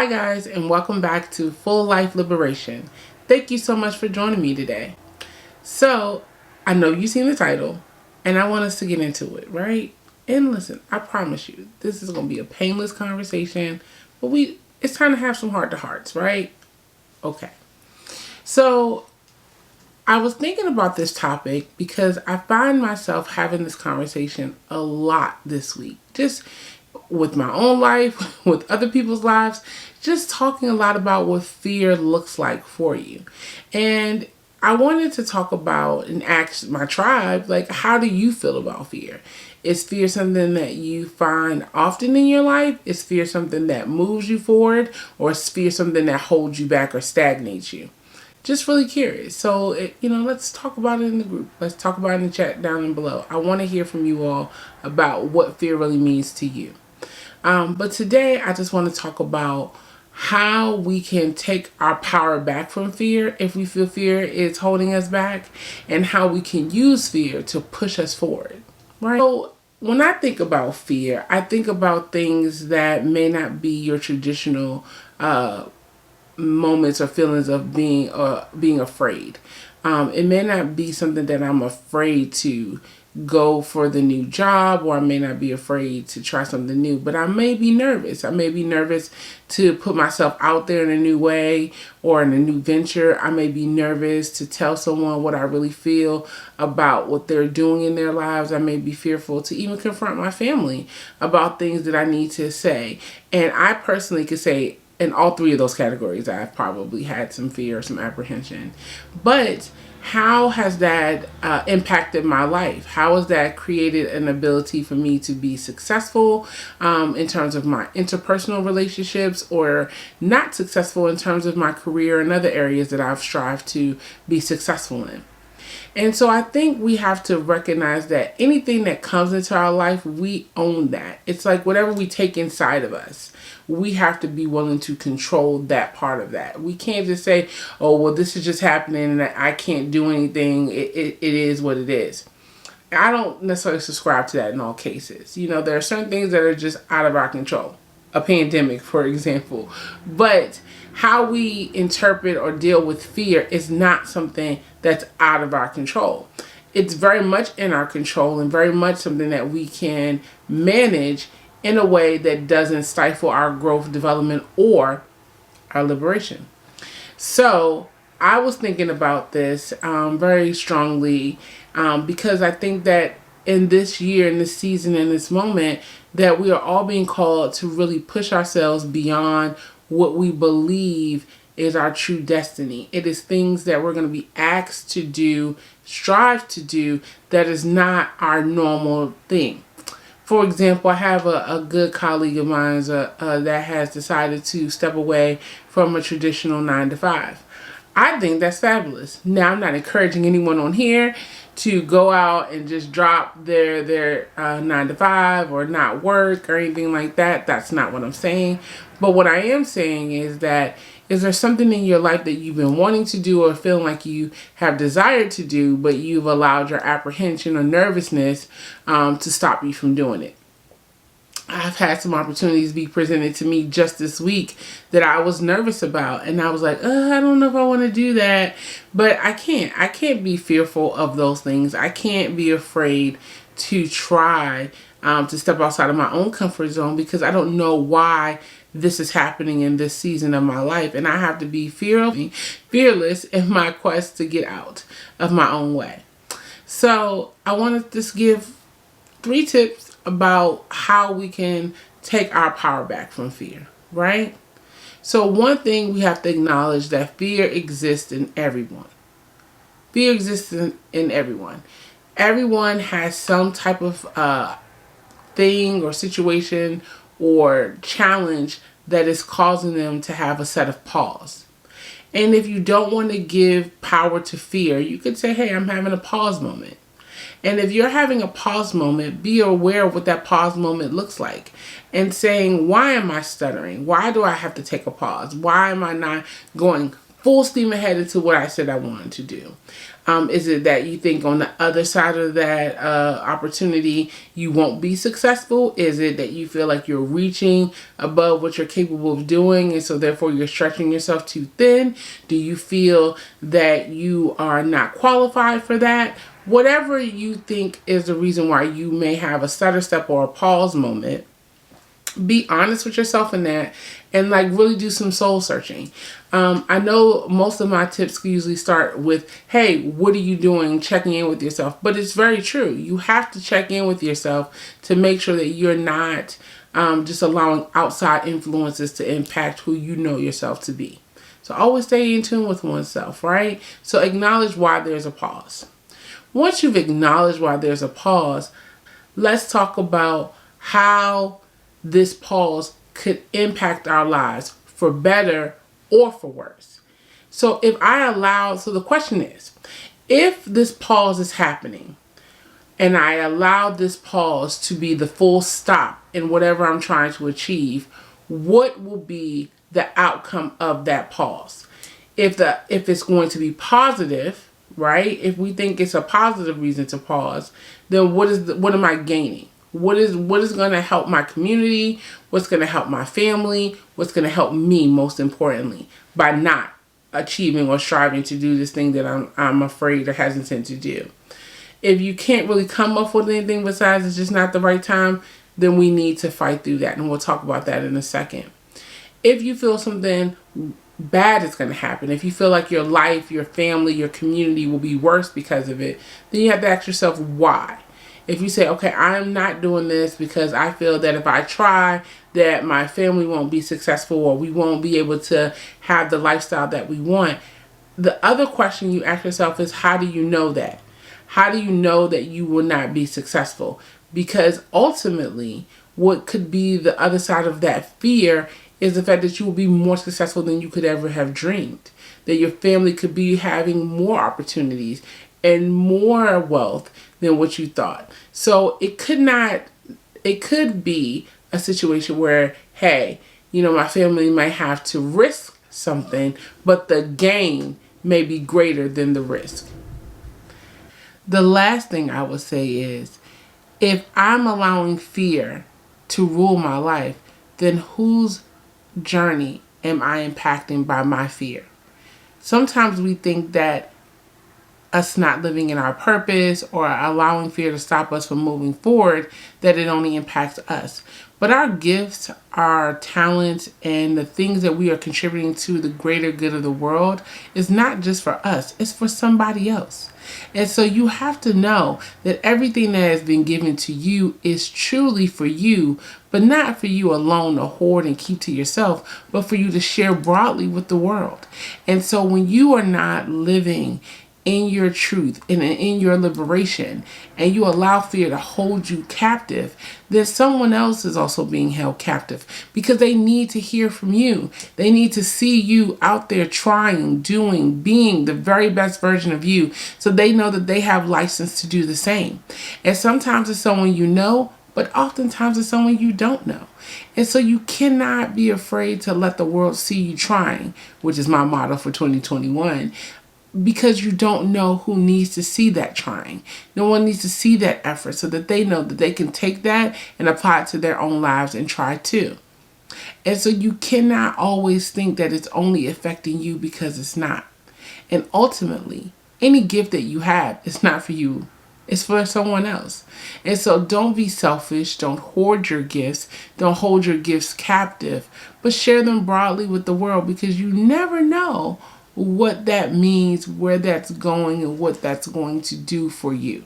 Hi guys, and welcome back to Full Life Liberation. Thank you so much for joining me today. So, I know you've seen the title, and I want us to get into it, right? And listen, I promise you, this is going to be a painless conversation, but it's time to have some heart-to-hearts, right? Okay. So, I was thinking about this topic because I find myself having this conversation a lot this week. Just with my own life, with other people's lives, just talking a lot about what fear looks like for you. And I wanted to talk about and ask my tribe, like, how do you feel about fear? Is fear something that you find often in your life? Is fear something that moves you forward? Or is fear something that holds you back or stagnates you? Just really curious. So, let's talk about it in the group. Let's talk about it in the chat down and below. I want to hear from you all about what fear really means to you. But today, I just want to talk about how we can take our power back from fear if we feel fear is holding us back, and how we can use fear to push us forward, right? So, when I think about fear, I think about things that may not be your traditional moments or feelings of being afraid. It may not be something that I'm afraid to go for the new job, or I may not be afraid to try something new, but I may be nervous. I may be nervous to put myself out there in a new way or in a new venture. I may be nervous to tell someone what I really feel about what they're doing in their lives. I may be fearful to even confront my family about things that I need to say. And I personally could say in all three of those categories, I've probably had some fear or some apprehension. But how has that impacted my life? How has that created an ability for me to be successful in terms of my interpersonal relationships, or not successful in terms of my career and other areas that I've strived to be successful in? And so I think we have to recognize that anything that comes into our life, we own that. It's like whatever we take inside of us, we have to be willing to control that part of that. We can't just say, oh, well, this is just happening and I can't do anything. It is what it is. I don't necessarily subscribe to that in all cases. There are certain things that are just out of our control. A pandemic, for example. But how we interpret or deal with fear is not something that's out of our control. It's very much in our control, and very much something that we can manage in a way that doesn't stifle our growth, development, or our liberation. So I was thinking about this very strongly because I think that in this year, in this season, in this moment, that we are all being called to really push ourselves beyond what we believe is our true destiny. It is things that we're going to be asked to do, strive to do, that is not our normal thing. For example, I have a good colleague of mine that has decided to step away from a traditional 9-to-5. I think that's fabulous. Now, I'm not encouraging anyone on here to go out and just drop their 9-to-5 or not work or anything like that. That's not what I'm saying. But what I am saying is that, is there something in your life that you've been wanting to do or feeling like you have desired to do, but you've allowed your apprehension or nervousness to stop you from doing it? I've had some opportunities be presented to me just this week that I was nervous about. And I was like, I don't know if I want to do that. But I can't be fearful of those things. I can't be afraid to try to step outside of my own comfort zone, because I don't know why this is happening in this season of my life. And I have to be fearless in my quest to get out of my own way. So I want to just give 3 tips about how we can take our power back from fear, right? So one thing, we have to acknowledge that fear exists in everyone. Fear exists in everyone. Everyone has some type of thing or situation or challenge that is causing them to have a set of pause. And if you don't want to give power to fear, you could say, hey, I'm having a pause moment. And if you're having a pause moment, be aware of what that pause moment looks like, and saying, why am I stuttering? Why do I have to take a pause? Why am I not going full steam ahead into what I said I wanted to do? Is it that you think on the other side of that opportunity you won't be successful? Is it that you feel like you're reaching above what you're capable of doing and so therefore you're stretching yourself too thin? Do you feel that you are not qualified for that? Whatever you think is the reason why you may have a stutter step or a pause moment, be honest with yourself in that and like really do some soul searching. I know most of my tips usually start with, hey, what are you doing? Checking in with yourself. But it's very true. You have to check in with yourself to make sure that you're not just allowing outside influences to impact who you know yourself to be. So always stay in tune with oneself, right? So acknowledge why there's a pause. Once you've acknowledged why there's a pause, let's talk about how this pause could impact our lives for better or for worse. So the question is, if this pause is happening and I allow this pause to be the full stop in whatever I'm trying to achieve, what will be the outcome of that pause? If it's going to be positive, right? If we think it's a positive reason to pause, then what am I gaining? What is going to help my community? What's going to help my family? What's going to help me most importantly by not achieving or striving to do this thing that I'm afraid or hesitant to do? If you can't really come up with anything besides it's just not the right time, then we need to fight through that, and we'll talk about that in a second. If you feel something bad is going to happen, if you feel like your life, your family, your community will be worse because of it, then you have to ask yourself why. If you say, okay, I'm not doing this because I feel that if I try, that my family won't be successful or we won't be able to have the lifestyle that we want. The other question you ask yourself is, how do you know that? How do you know that you will not be successful? Because ultimately, what could be the other side of that fear is the fact that you will be more successful than you could ever have dreamed. That your family could be having more opportunities and more wealth than what you thought. So it could be a situation where, hey, my family might have to risk something, but the gain may be greater than the risk. The last thing I would say is, if I'm allowing fear to rule my life, then whose journey am I impacting by my fear? Sometimes we think that us not living in our purpose or allowing fear to stop us from moving forward, that it only impacts us. But our gifts, our talents, and the things that we are contributing to the greater good of the world is not just for us, it's for somebody else. And so you have to know that everything that has been given to you is truly for you, but not for you alone to hoard and keep to yourself, but for you to share broadly with the world. And so when you are not living in your truth and in your liberation, and you allow fear to hold you captive, then someone else is also being held captive because they need to hear from you. They need to see you out there trying, doing, being the very best version of you, so they know that they have license to do the same. And sometimes it's someone you know, but oftentimes it's someone you don't know. And so you cannot be afraid to let the world see you trying, which is my motto for 2021. Because you don't know who needs to see that trying. No one needs to see that effort so that they know that they can take that and apply it to their own lives and try too. And so you cannot always think that it's only affecting you, because it's not. And ultimately, any gift that you have is not for you. It's for someone else. And so don't be selfish. Don't hoard your gifts. Don't hold your gifts captive, but share them broadly with the world, because you never know what that means, where that's going, and what that's going to do for you.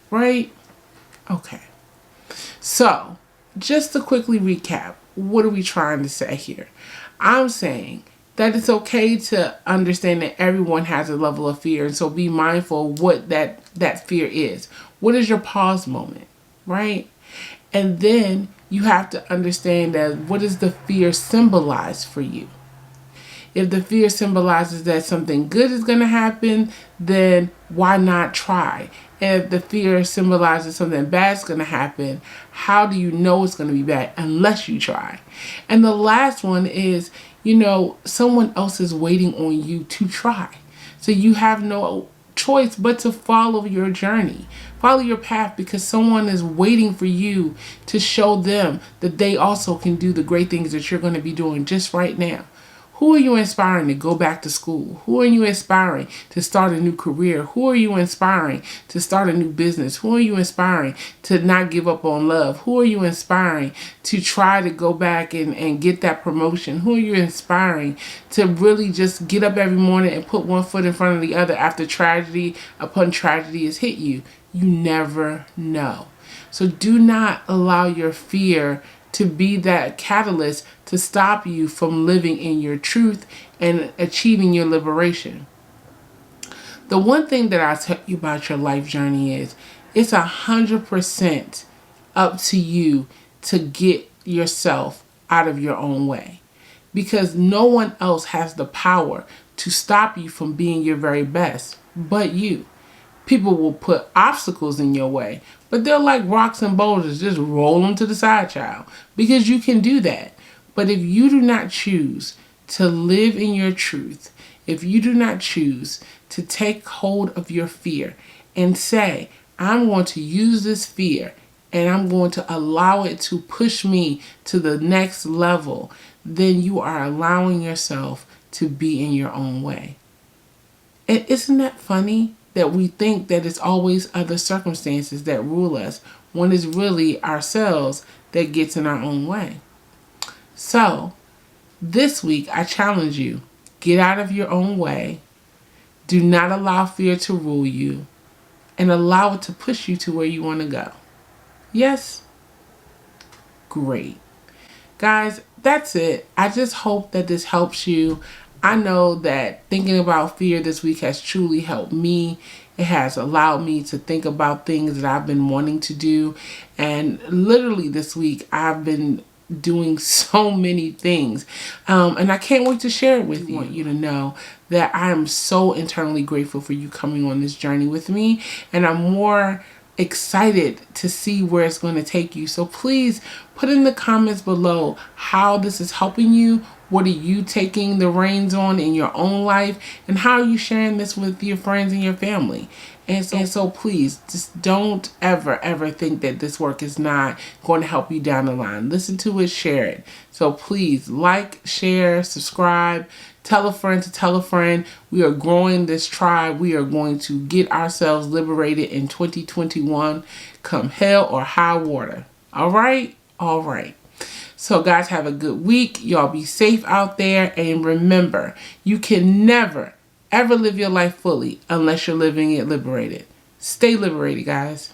Right? Okay. So, just to quickly recap, what are we trying to say here? I'm saying that it's okay to understand that everyone has a level of fear, and so be mindful of what that fear is. What is your pause moment? Right? And then you have to understand that what does the fear symbolize for you? If the fear symbolizes that something good is going to happen, then why not try? And if the fear symbolizes something bad is going to happen, how do you know it's going to be bad unless you try? And the last one is, someone else is waiting on you to try. So you have no choice but to follow your journey, follow your path, because someone is waiting for you to show them that they also can do the great things that you're going to be doing just right now. Who are you inspiring to go back to school? Who are you inspiring to start a new career? Who are you inspiring to start a new business? Who are you inspiring to not give up on love? Who are you inspiring to try to go back and get that promotion? Who are you inspiring to really just get up every morning and put one foot in front of the other after tragedy upon tragedy has hit you? You never know. So do not allow your fear to be that catalyst to stop you from living in your truth and achieving your liberation. The one thing that I tell you about your life journey is it's 100% up to you to get yourself out of your own way, because no one else has the power to stop you from being your very best but you. People will put obstacles in your way, but they're like rocks and boulders. Just roll them to the side, child, because you can do that. But if you do not choose to live in your truth, if you do not choose to take hold of your fear and say, I'm going to use this fear and I'm going to allow it to push me to the next level, then you are allowing yourself to be in your own way. And isn't that funny? That we think that it's always other circumstances that rule us, when it's really ourselves that gets in our own way. So, this week I challenge you, get out of your own way, do not allow fear to rule you, and allow it to push you to where you want to go. Yes? Great. Guys, that's it. I just hope that this helps you. I know that thinking about fear this week has truly helped me. It has allowed me to think about things that I've been wanting to do. And literally this week, I've been doing so many things. And I can't wait to share it with you. I want you to know that I am so internally grateful for you coming on this journey with me. And I'm more excited to see where it's going to take you. So please put in the comments below how this is helping you. What are you taking the reins on in your own life? And how are you sharing this with your friends and your family? And so please, just don't ever think that this work is not going to help you down the line. Listen to it, share it. So please like, share, subscribe, tell a friend to tell a friend. We are growing this tribe. We are going to get ourselves liberated in 2021, come hell or high water. All right? All right. So guys, have a good week. Y'all be safe out there. And remember, you can never, ever live your life fully unless you're living it liberated. Stay liberated, guys.